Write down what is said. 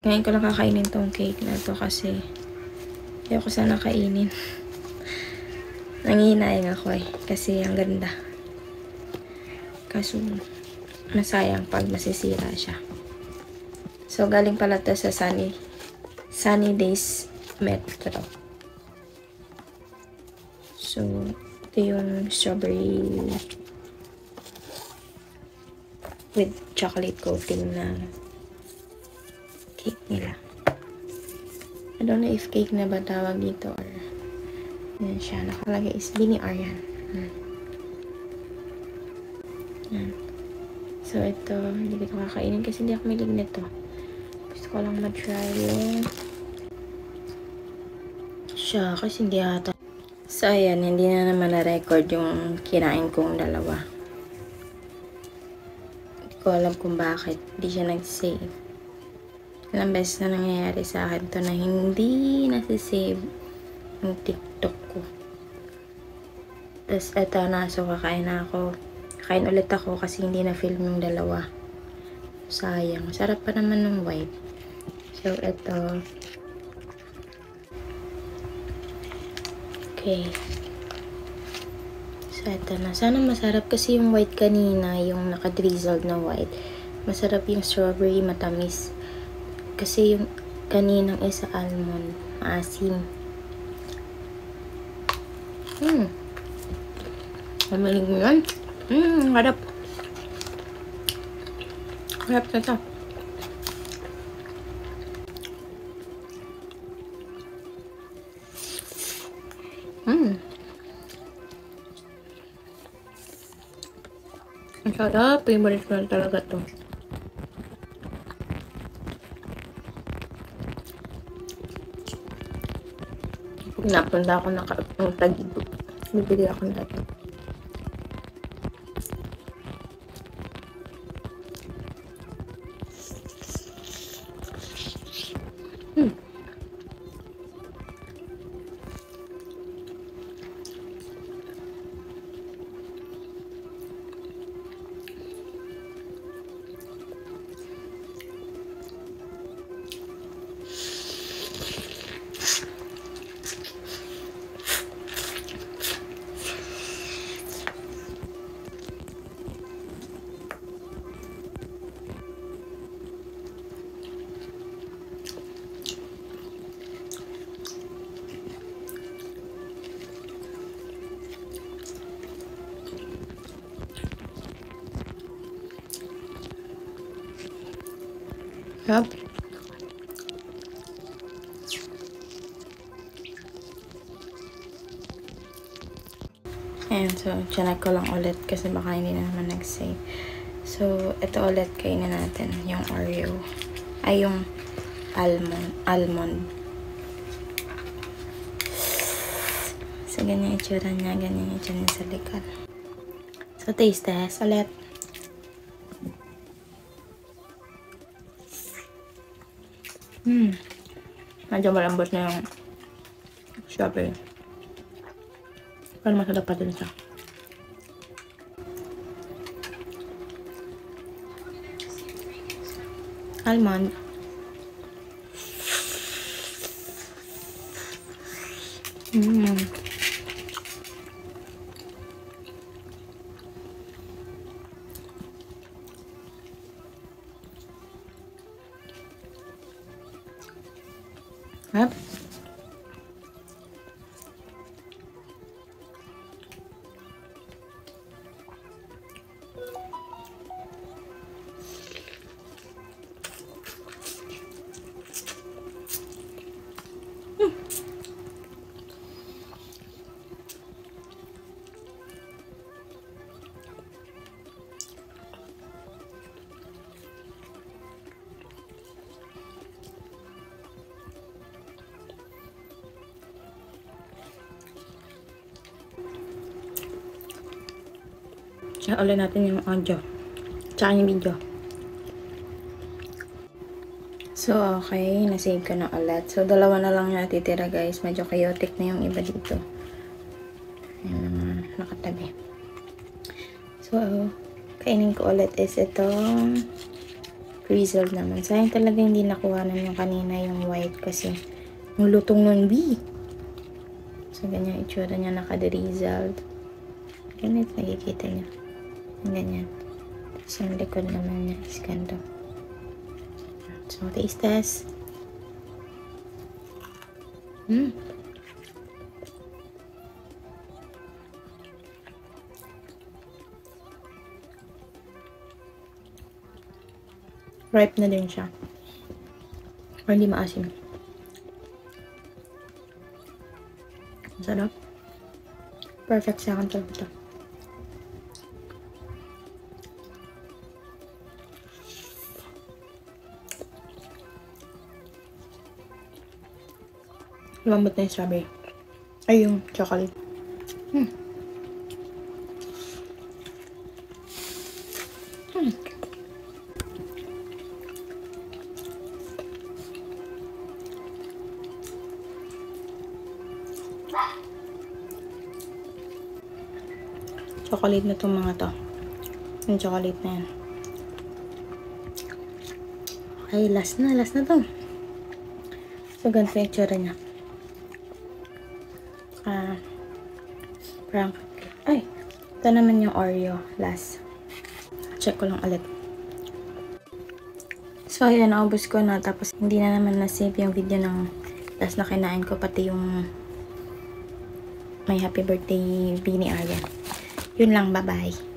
Ngayon ko lang kakainin tong cake na to kasi ayoko sana kainin. Nangihinayang ako eh. Kasi ang ganda. Kaso, masayang pag masisira siya. So, galing pala to sa Sunny Days Metro. So, ito yung strawberry with chocolate coating na cake nila. I don't know if cake na ba tawag dito or yan siya. Nakalagay is Bini Aryan. Yan. So, ito, hindi ko kakainin kasi hindi ako malig nito. Gusto ko lang matry yung siya kasi hindi ata. So, ayan, hindi na naman na-record yung kinain kong dalawa. Hindi ko alam kung bakit. Hindi siya nag-save. Ilang beses na nangyayari sa akin to na hindi nasi-save yung TikTok ko. Tapos, eto na. So, kakain na ako. Kakain ulit ako kasi hindi na-film yung dalawa. Sayang. Sarap pa naman ng white. So, eto. Okay. So, eto na. Sana masarap kasi yung white kanina, yung naka-drizzled na white. Masarap yung strawberry, matamis. Kasi yung kaninang isa almond, maasim. Mamaling mo yun? Harap. Harap na ito. Ang sarap. Favorite ko na talaga ito. Pag napunta ako ng Taguig, bibili ako na ito. Yup. Ayan, so, chinek ko lang ulit kasi baka hindi na naman nag-save. So, ito ulit kainin natin, yung Oreo. Ay, yung almond. So, ganyan yung itsura niya, ganyan yung itsura niya sa likod. So, taste test ulit. Medyo malambot na yung strawberry. Pero masarap pa din siya. Almond. Yep. Kaya ulit natin yung audio. Tsaka yung video. So, okay. Nasave ko na ulit. So, dalawa na lang natitira, guys. Medyo chaotic na yung iba dito. Ayan, nakatabi. So, kainin ko ulit is itong Drizzled naman. Sayang talaga hindi nakuha na yung kanina yung white kasi yung lutong nun, B. So, ganyan itsura niya naka-drizzled. Ganit, nakikita niya. Ganyan. Tapos yung likod naman niya is ganito. So, taste test. Ripe na din siya. Or hindi maasim. Sarap. Perfect sa akin talaga. Lambot na yung strawberry. Ay, yung chocolate. Chocolate na itong mga to. Yung chocolate na yan. Okay, last na to. So, ganito yung itsura niya. Parang, ay, ito naman yung Oreo, last. Check ko lang ulit. So, ayan, naubos ko na. Tapos, hindi na naman na-save yung video ng last na kinain ko. Pati yung may happy birthday Bini Arya. Yun lang, bye-bye.